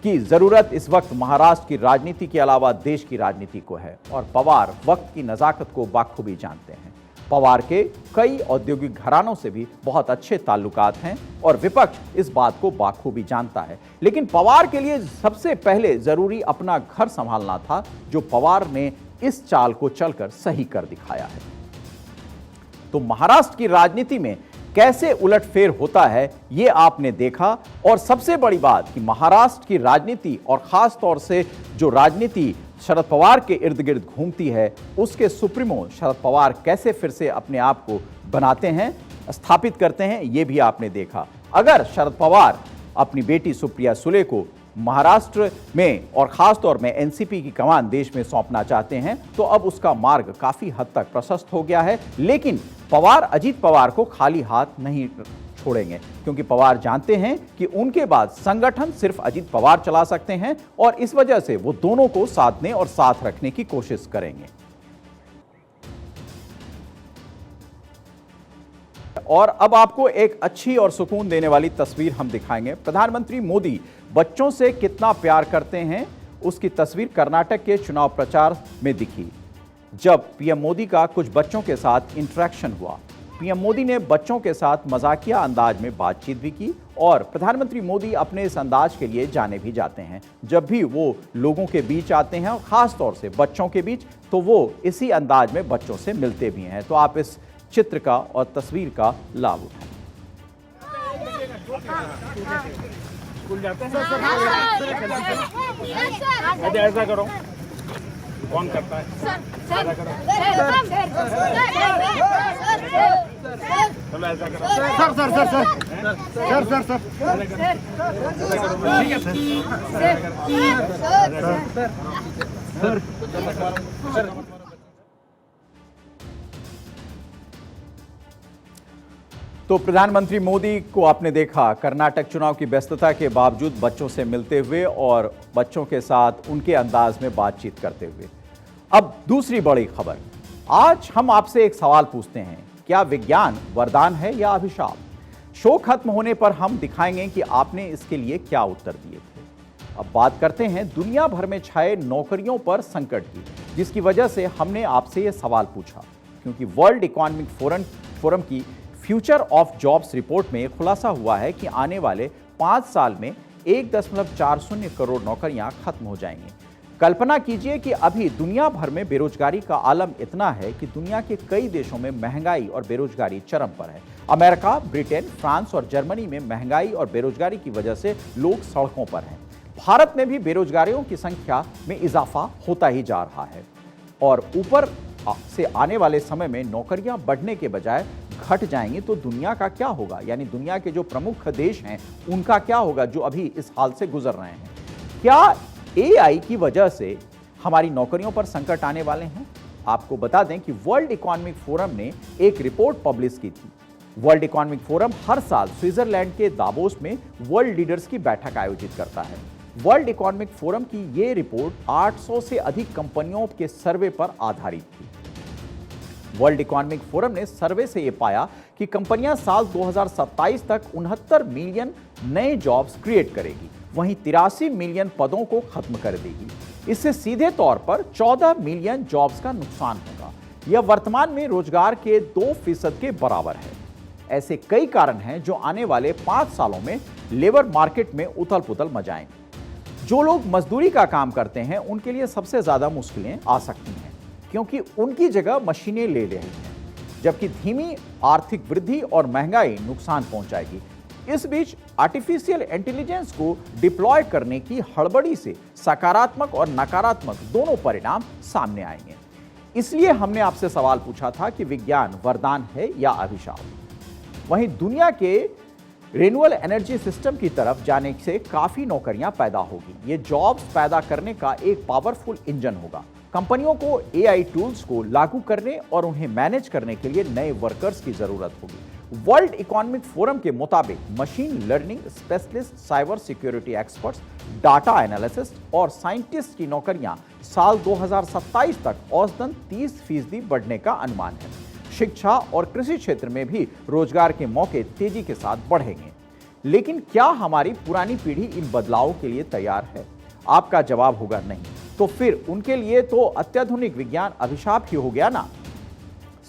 की जरूरत इस वक्त महाराष्ट्र की राजनीति के अलावा देश की राजनीति को है, और पवार वक्त की नजाकत को बाखूबी जानते हैं। पवार के कई औद्योगिक घरानों से भी बहुत अच्छे ताल्लुकात हैं और विपक्ष इस बात को बाखूबी जानता है, लेकिन पवार के लिए सबसे पहले जरूरी अपना घर संभालना था, जो पवार ने इस चाल को चलकर सही कर दिखाया है। तो महाराष्ट्र की राजनीति में कैसे उलटफेर होता है ये आपने देखा, और सबसे बड़ी बात कि महाराष्ट्र की राजनीति और खास तौर से जो राजनीति शरद पवार के इर्द गिर्द घूमती है, उसके सुप्रीमो शरद पवार कैसे फिर से अपने आप को बनाते हैं, स्थापित करते हैं, ये भी आपने देखा। अगर शरद पवार अपनी बेटी सुप्रिया सुले को महाराष्ट्र में और खास तौर में एनसीपी की कमान देश में सौंपना चाहते हैं, तो अब उसका मार्ग काफी हद तक प्रशस्त हो गया है। लेकिन पवार अजीत पवार को खाली हाथ नहीं छोड़ेंगे, क्योंकि पवार जानते हैं कि उनके बाद संगठन सिर्फ अजीत पवार चला सकते हैं, और इस वजह से वो दोनों को साधने और साथ रखने की कोशिश करेंगे। और अब आपको एक अच्छी और सुकून देने वाली तस्वीर हम दिखाएंगे। प्रधानमंत्री मोदी बच्चों से कितना प्यार करते हैं, उसकी तस्वीर कर्नाटक के चुनाव प्रचार में दिखी, जब पीएम मोदी का कुछ बच्चों के साथ इंटरेक्शन हुआ। पीएम मोदी ने बच्चों के साथ मजाकिया अंदाज में बातचीत भी की, और प्रधानमंत्री मोदी अपने इस अंदाज के लिए जाने भी जाते हैं। जब भी वो लोगों के बीच आते हैं और खास तौर से बच्चों के बीच, तो वो इसी अंदाज में बच्चों से मिलते भी हैं। तो आप इस चित्र का और तस्वीर का लाभ उठाएं। स्कूल जाते हैं ऐसा करो, कौन करता है? ऐसा करो, चलो ऐसा करो। सर। तो प्रधानमंत्री मोदी को आपने देखा कर्नाटक चुनाव की व्यस्तता के बावजूद बच्चों से मिलते हुए और बच्चों के साथ उनके अंदाज में बातचीत करते हुए। अब दूसरी बड़ी खबर, आज हम आपसे एक सवाल पूछते हैं, क्या विज्ञान वरदान है या अभिशाप? शो खत्म होने पर हम दिखाएंगे कि आपने इसके लिए क्या उत्तर दिए थे। अब बात करते हैं दुनिया भर में छाए नौकरियों पर संकट की, जिसकी वजह से हमने आपसे यह सवाल पूछा, क्योंकि वर्ल्ड इकोनॉमिक फोरम की फ्यूचर ऑफ जॉब्स रिपोर्ट में खुलासा हुआ है कि आने वाले 5 साल में 1.40 करोड़ नौकरियां खत्म हो जाएंगी। कल्पना कीजिए कि अभी दुनिया भर में बेरोजगारी का आलम इतना है कि दुनिया के कई देशों में महंगाई और बेरोजगारी चरम पर है। अमेरिका, ब्रिटेन, फ्रांस और जर्मनी में महंगाई और बेरोजगारी की वजह से लोग सड़कों पर हैं। भारत में भी बेरोजगारियों की संख्या में इजाफा होता ही जा रहा है, और ऊपर से आने वाले समय में नौकरियां बढ़ने के बजाय घट जाएंगी तो दुनिया का क्या होगा? यानी दुनिया के जो प्रमुख देश हैं उनका क्या होगा, जो अभी इस हाल से गुजर रहे हैं? क्या एआई की वजह से हमारी नौकरियों पर संकट आने वाले हैं? आपको बता दें कि वर्ल्ड इकोनॉमिक फोरम ने एक रिपोर्ट पब्लिश की थी, वर्ल्ड इकोनॉमिक फोरम हर साल स्विट्जरलैंड के दावोस में वर्ल्ड लीडर्स की बैठक आयोजित करता है। वर्ल्ड इकोनॉमिक फोरम की ये रिपोर्ट 800 से अधिक कंपनियों के सर्वे पर आधारित थी। वर्ल्ड इकोनॉमिक फोरम ने सर्वे से यह पाया कि कंपनियां साल 2027 तक 69 मिलियन नए जॉब्स क्रिएट करेगी, वहीं 83 मिलियन पदों को खत्म कर देगी। इससे सीधे तौर पर 14 मिलियन जॉब्स का नुकसान होगा। यह वर्तमान में रोजगार के 2% के बराबर है। ऐसे कई कारण हैं जो आने वाले 5 सालों में लेबर मार्केट में उथल पुथल मचाएंगे। जो लोग मजदूरी का काम करते हैं उनके लिए सबसे ज्यादा मुश्किलें आ सकती हैं, क्योंकि उनकी जगह मशीनें ले रही हैं, जबकि धीमी आर्थिक वृद्धि और महंगाई नुकसान पहुंचाएगी। इस बीच आर्टिफिशियल इंटेलिजेंस को डिप्लॉय करने की हड़बड़ी से सकारात्मक और नकारात्मक दोनों परिणाम सामने आएंगे। इसलिए हमने आपसे सवाल पूछा था कि विज्ञान वरदान है या अभिशाप। वहीं दुनिया के रिन्यूएबल एनर्जी सिस्टम की तरफ जाने से काफी नौकरियां पैदा होगी। ये जॉब्स पैदा करने का एक पावरफुल इंजन होगा। कंपनियों को एआई टूल्स को लागू करने और उन्हें मैनेज करने के लिए नए वर्कर्स की जरूरत होगी। वर्ल्ड इकोनॉमिक फोरम के मुताबिक machine learning specialist, cyber security experts, data analyst और साइंटिस्ट की नौकरियां साल 2027 तक औसतन 30% बढ़ने का अनुमान है। शिक्षा और कृषि क्षेत्र में भी रोजगार के मौके तेजी के साथ बढ़ेंगे। लेकिन क्या हमारी पुरानी पीढ़ी इन बदलावों के लिए तैयार है? आपका जवाब होगा नहीं। तो फिर उनके लिए तो अत्याधुनिक विज्ञान अभिशाप ही हो गया ना।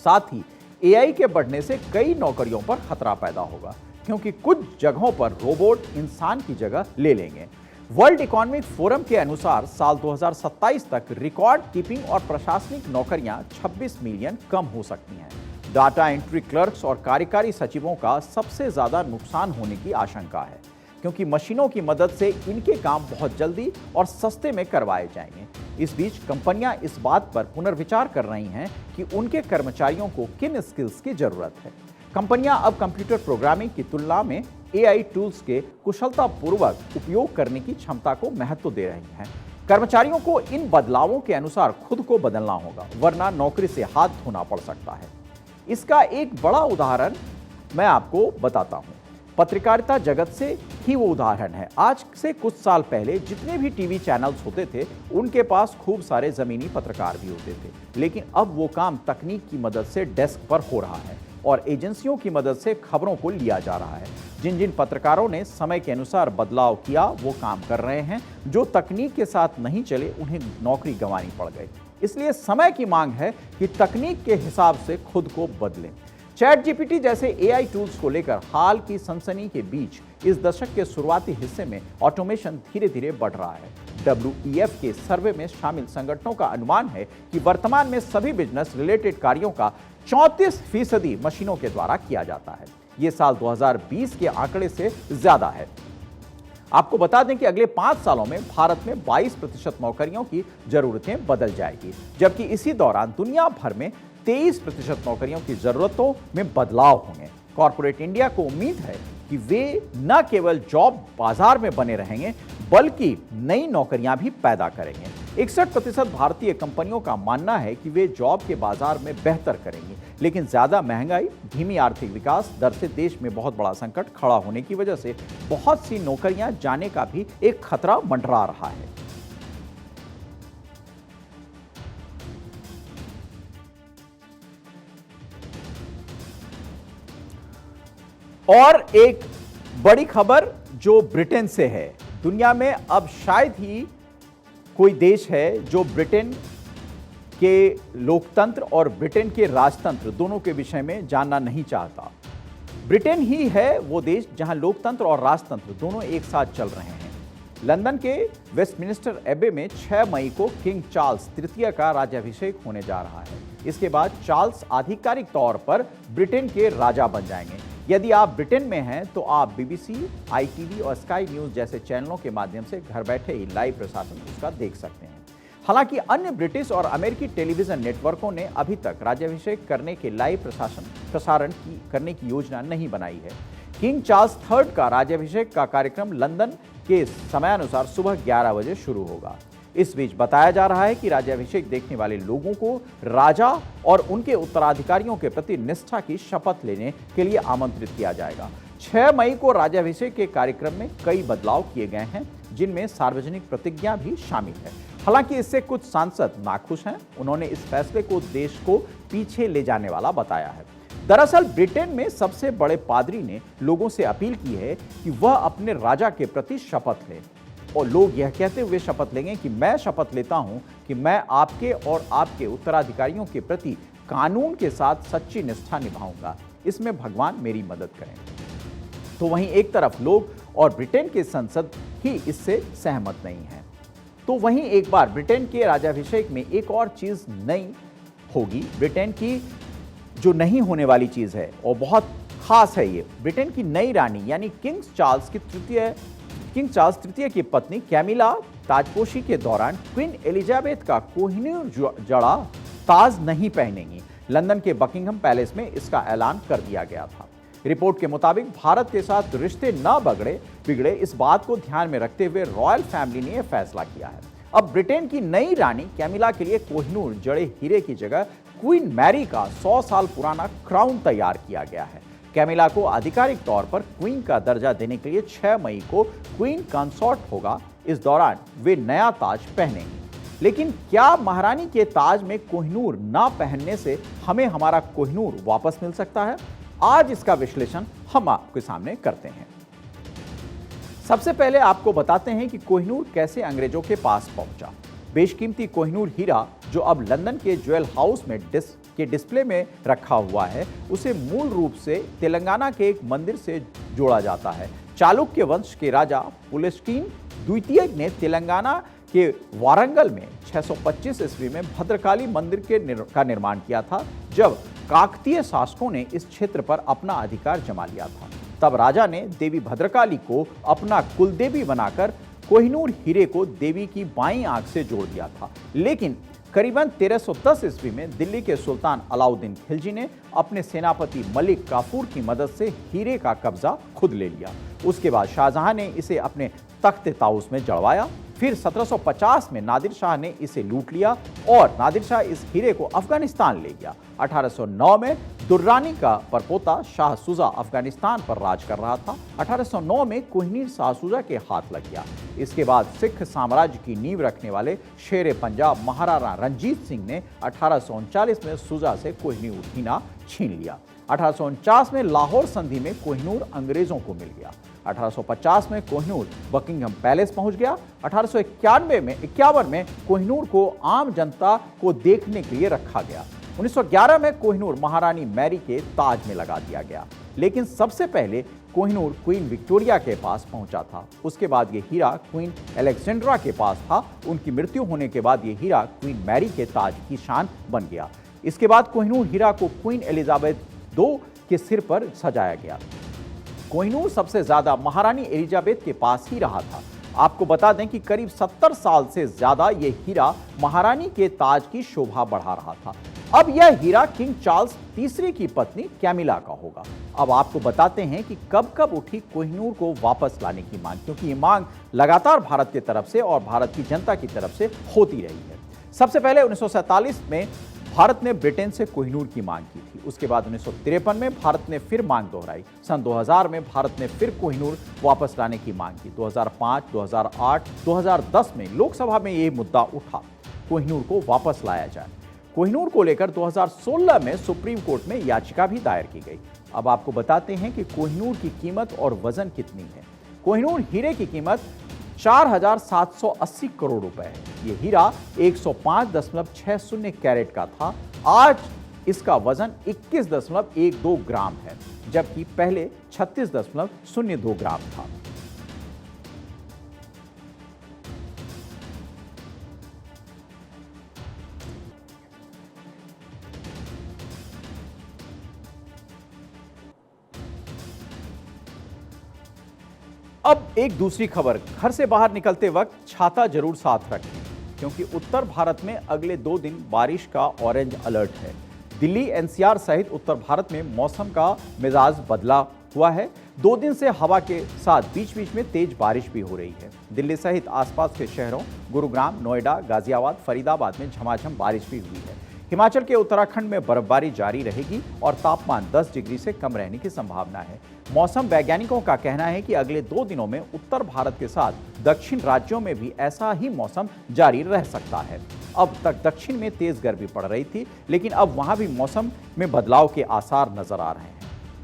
साथ ही एआई के बढ़ने से कई नौकरियों पर खतरा पैदा होगा, क्योंकि कुछ जगहों पर रोबोट इंसान की जगह ले लेंगे। वर्ल्ड इकोनॉमिक फोरम के अनुसार साल 2027 तक रिकॉर्ड कीपिंग और प्रशासनिक नौकरियां 26 मिलियन कम हो सकती हैं। डाटा एंट्री क्लर्क्स और कार्यकारी सचिवों का सबसे ज्यादा नुकसान होने की आशंका है, क्योंकि मशीनों की मदद से इनके काम बहुत जल्दी और सस्ते में करवाए जाएंगे। इस बीच कंपनियां इस बात पर पुनर्विचार कर रही हैं कि उनके कर्मचारियों को किन स्किल्स की जरूरत है। कंपनियां अब कंप्यूटर प्रोग्रामिंग की तुलना में एआई टूल्स के कुशलतापूर्वक उपयोग करने की क्षमता को महत्व दे रही हैं। कर्मचारियों को इन बदलावों के अनुसार खुद को बदलना होगा, वरना नौकरी से हाथ धोना पड़ सकता है। इसका एक बड़ा उदाहरण मैं आपको बताता हूं। पत्रकारिता जगत से ही वो उदाहरण है। आज से कुछ साल पहले जितने भी टीवी चैनल्स होते थे, उनके पास खूब सारे जमीनी पत्रकार भी होते थे, लेकिन अब वो काम तकनीक की मदद से डेस्क पर हो रहा है और एजेंसियों की मदद से खबरों को लिया जा रहा है। जिन जिन पत्रकारों ने समय के अनुसार बदलाव किया, वो काम कर रहे हैं। जो तकनीक के साथ नहीं चले, उन्हें नौकरी गंवानी पड़ गई। इसलिए समय की मांग है कि तकनीक के हिसाब से खुद को बदलें। चैट जीपीटी जैसे एआई टूल्स को लेकर हाल की सनसनी के बीच इस दशक के शुरुआती हिस्से में ऑटोमेशन धीरे धीरे बढ़ रहा है। WEF के सर्वे में शामिल संगठनों का अनुमान है कि वर्तमान में सभी बिजनेस रिलेटेड कार्यों का 34% मशीनों के द्वारा किया जाता है। यह साल 2020 के आंकड़े से ज्यादा है। आपको बता दें कि अगले 5 सालों में भारत में 22% नौकरियों की जरूरतें बदल जाएगी, जबकि इसी दौरान दुनिया भर में 23% नौकरियों की जरूरतों में बदलाव होंगे। कॉर्पोरेट इंडिया को उम्मीद है कि वे न केवल जॉब बाजार में बने रहेंगे, बल्कि नई नौकरियां भी पैदा करेंगे। 61% भारतीय कंपनियों का मानना है कि वे जॉब के बाजार में बेहतर करेंगी, लेकिन ज्यादा महंगाई, धीमी आर्थिक विकास दर से देश में बहुत बड़ा संकट खड़ा होने की वजह से बहुत सी नौकरियां जाने का भी एक खतरा मंडरा रहा है। और एक बड़ी खबर जो ब्रिटेन से है। दुनिया में अब शायद ही कोई देश है जो ब्रिटेन के लोकतंत्र और ब्रिटेन के राजतंत्र दोनों के विषय में जानना नहीं चाहता। ब्रिटेन ही है वो देश जहां लोकतंत्र और राजतंत्र दोनों एक साथ चल रहे हैं। लंदन के वेस्टमिनिस्टर एबे में 6 मई को किंग चार्ल्स तृतीय का राज्याभिषेक होने जा रहा है। इसके बाद चार्ल्स आधिकारिक तौर पर ब्रिटेन के राजा बन जाएंगे। यदि आप ब्रिटेन में हैं तो आप BBC, ITV और स्काई न्यूज जैसे चैनलों के माध्यम से घर बैठे ही लाइव प्रसारण उसका देख सकते हैं। हालांकि अन्य ब्रिटिश और अमेरिकी टेलीविजन नेटवर्कों ने अभी तक राज्याभिषेक करने के लाइव प्रसारण करने की योजना नहीं बनाई है। किंग चार्ल्स III का राज्याभिषेक का कार्यक्रम लंदन के समयानुसार सुबह 11 बजे शुरू होगा। इस बीच बताया जा रहा है कि राज्याभिषेक देखने वाले लोगों को राजा और उनके उत्तराधिकारियों के प्रति निष्ठा की शपथ लेने के लिए आमंत्रित किया जाएगा। 6 मई को राज्याभिषेक के कार्यक्रम में कई बदलाव किए गए हैं, जिनमें सार्वजनिक प्रतिज्ञा भी शामिल है। हालांकि इससे कुछ सांसद नाखुश हैं। उन्होंने इस फैसले को देश को पीछे ले जाने वाला बताया है। दरअसल ब्रिटेन में सबसे बड़े पादरी ने लोगों से अपील की है कि वह अपने राजा के प्रति शपथ लें, और लोग यह कहते हुए शपथ लेंगे कि मैं शपथ लेता हूं कि मैं आपके और आपके उत्तराधिकारियों के प्रति कानून के साथ सच्ची निष्ठा निभाऊंगा। इसमें भगवान मेरी मदद करें। तो वहीं एक तरफ लोग और ब्रिटेन की संसद ही इससे सहमत नहीं है, तो वहीं एक बार ब्रिटेन के राज्याभिषेक में एक और चीज नई होगी। ब्रिटेन की जो नहीं होने वाली चीज है और बहुत खास है, ये ब्रिटेन की नई रानी यानी किंग चार्ल्स तृतीय की पत्नी कैमिला ताजपोशी के दौरान क्वीन एलिजाबेथ का कोहिनूर जड़ा ताज नहीं पहनेंगी। लंदन के बकिंघम पैलेस में इसका ऐलान कर दिया गया था। रिपोर्ट के मुताबिक भारत के साथ रिश्ते न बिगड़े इस बात को ध्यान में रखते हुए रॉयल फैमिली ने यह फैसला किया है। अब ब्रिटेन की नई रानी कैमिला के लिए कोहिनूर जड़े हीरे की जगह क्वीन मैरी का 100 साल पुराना क्राउन तैयार किया गया है। कैमिला को आधिकारिक तौर पर क्वीन का दर्जा देने के लिए 6 मई को क्वीन कंसॉर्ट होगा। इस दौरान वे नया ताज पहनेंगी। लेकिन क्या महारानी के ताज में कोहिनूर ना पहनने से हमें हमारा कोहिनूर वापस मिल सकता है? आज इसका विश्लेषण हम आपके सामने करते हैं। सबसे पहले आपको बताते हैं कि कोहिनूर कैसे अंग्रेजों के पास पहुंचा। बेशकीमती कोहिनूर हीरा जो अब लंदन के ज्वेल हाउस में डिस्प्ले में रखा हुआ है, उसे मूल रूप से तेलंगाना के एक मंदिर से जोड़ा जाता है। चालुक्य वंश के राजा पुलकेशिन द्वितीय ने तेलंगाना के वारंगल में 625 ईस्वी में भद्रकाली मंदिर का निर्माण किया था, जब काकतीय शासकों ने इस क्षेत्र पर अपना अधिकार जमा लिया था। तब राजा ने देवी भद्रकाली को अपना कुलदेवी बनाकर कोहिनूर हीरे को देवी की बाईं आंख से जोड़ दिया था। लेकिन करीबन 1310 ईस्वी में दिल्ली के सुल्तान अलाउद्दीन खिलजी ने अपने सेनापति मलिक काफूर की मदद से हीरे का कब्जा खुद ले लिया। उसके बाद शाहजहां ने इसे अपने तख्त ताउस में जड़वाया। फिर 1750 में नादिर शाह ने इसे लूट लिया और नादिर शाह इस हीरे को अफगानिस्तान ले गया। 1809 में दुर्रानी का परपोता शाह सुजा अफगानिस्तान पर राज कर रहा था। 1809 में कोहिनूर शाह सुजा के हाथ लग गया। इसके बाद सिख साम्राज्य की नींव रखने वाले शेर पंजाब महाराणा रंजीत सिंह ने 1839 में सुजा से कोहिनूर हीरा छीन लिया। 1849 में लाहौर संधि में कोहिनूर अंग्रेजों को मिल गया। 1850 में कोहिनूर बकिंघम पैलेस पहुंच गया। 1851 में कोहिनूर को आम जनता को देखने के लिए रखा गया। 1911 में कोहिनूर महारानी मैरी के ताज में लगा दिया गया। लेकिन सबसे पहले कोहिनूर क्वीन विक्टोरिया के पास पहुंचा था। उसके बाद ये हीरा क्वीन अलेक्जेंड्रा के पास था। उनकी मृत्यु होने के बाद ये हीरा क्वीन मैरी के ताज की शान बन गया। इसके बाद कोहिनूर हीरा को क्वीन एलिजाबेथ II के सिर पर सजाया गया। कोहिनूर सबसे ज्यादा महारानी एलिजाबेथ के पास ही रहा था। आपको बता दें कि करीब 70 साल से ज्यादा यह हीरा महारानी के ताज की शोभा बढ़ा रहा था। अब यह हीरा किंग चार्ल्स तीसरे की पत्नी कैमिला का होगा। अब आपको बताते हैं कि कब कब उठी कोहिनूर को वापस लाने की मांग, क्योंकि ये मांग लगातार भारत की तरफ से और भारत की जनता की तरफ से होती रही है। सबसे पहले 1947 में भारत ने ब्रिटेन से कोहिनूर की मांग की थी। उसके बाद 1953 में भारत ने फिर मांग दोहराई। सन 2000 में भारत ने फिर कोहिनूर वापस लाने की मांग की। 2005, 2008, 2010 में लोकसभा में यह मुद्दा उठा, कोहिनूर को वापस लाया जाए। कोहिनूर को लेकर 2016 में सुप्रीम कोर्ट में याचिका भी दायर की गई। अब आपको बताते हैं कि कोहिनूर की कीमत और वजन कितनी है। कोहिनूर हीरे की कीमत 4,780 करोड़ रुपए है। यह हीरा 105.60 कैरेट का था। आज इसका वजन 21.12 ग्राम है, जबकि पहले 36.02 ग्राम था। अब एक दूसरी खबर, घर से बाहर निकलते वक्त छाता जरूर साथ रखें, क्योंकि उत्तर भारत में अगले 2 दिन बारिश का ऑरेंज अलर्ट है। दिल्ली, एनसीआर सहित उत्तर भारत में मौसम का मिजाज बदला हुआ है। 2 दिन से हवा के साथ बीच बीच में तेज बारिश भी हो रही है। दिल्ली सहित आसपास के शहरों गुरुग्राम, नोएडा, गाजियाबाद, फरीदाबाद में झमाझम बारिश भी हुई है। हिमाचल के उत्तराखंड में बर्फबारी जारी रहेगी और तापमान 10 डिग्री से कम रहने की संभावना है। मौसम वैज्ञानिकों का कहना है कि अगले 2 दिनों में उत्तर भारत के साथ दक्षिण राज्यों में भी ऐसा ही मौसम जारी रह सकता है। अब तक दक्षिण में तेज गर्मी पड़ रही थी, लेकिन अब वहां भी मौसम में बदलाव के आसार नजर आ रहे हैं।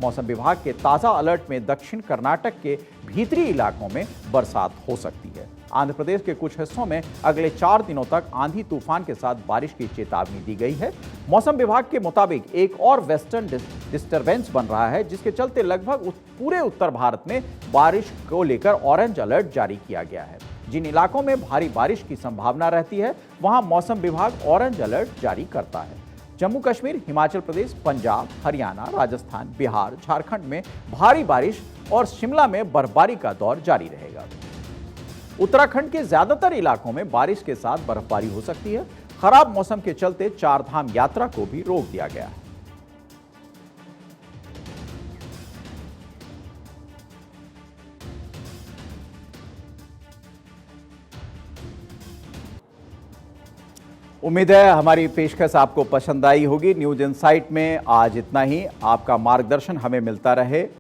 मौसम विभाग के ताजा अलर्ट में दक्षिण कर्नाटक के भीतरी इलाकों में बरसात हो सकती है। आंध्र प्रदेश के कुछ हिस्सों में अगले 4 दिनों तक आंधी तूफान के साथ बारिश की चेतावनी दी गई है। मौसम विभाग के मुताबिक एक और वेस्टर्न डिस्टरबेंस बन रहा है, जिसके चलते लगभग पूरे उत्तर भारत में बारिश को लेकर ऑरेंज अलर्ट जारी किया गया है। जिन इलाकों में भारी बारिश की संभावना रहती है, वहां मौसम विभाग ऑरेंज अलर्ट जारी करता है। जम्मू कश्मीर, हिमाचल प्रदेश, पंजाब, हरियाणा, राजस्थान, बिहार, झारखंड में भारी बारिश और शिमला में बर्फबारी का दौर जारी रहेगा। उत्तराखंड के ज्यादातर इलाकों में बारिश के साथ बर्फबारी हो सकती है। खराब मौसम के चलते 4 धाम यात्रा को भी रोक दिया गया है। उम्मीद है हमारी पेशकश आपको पसंद आई होगी। न्यूज इनसाइट में आज इतना ही। आपका मार्गदर्शन हमें मिलता रहे।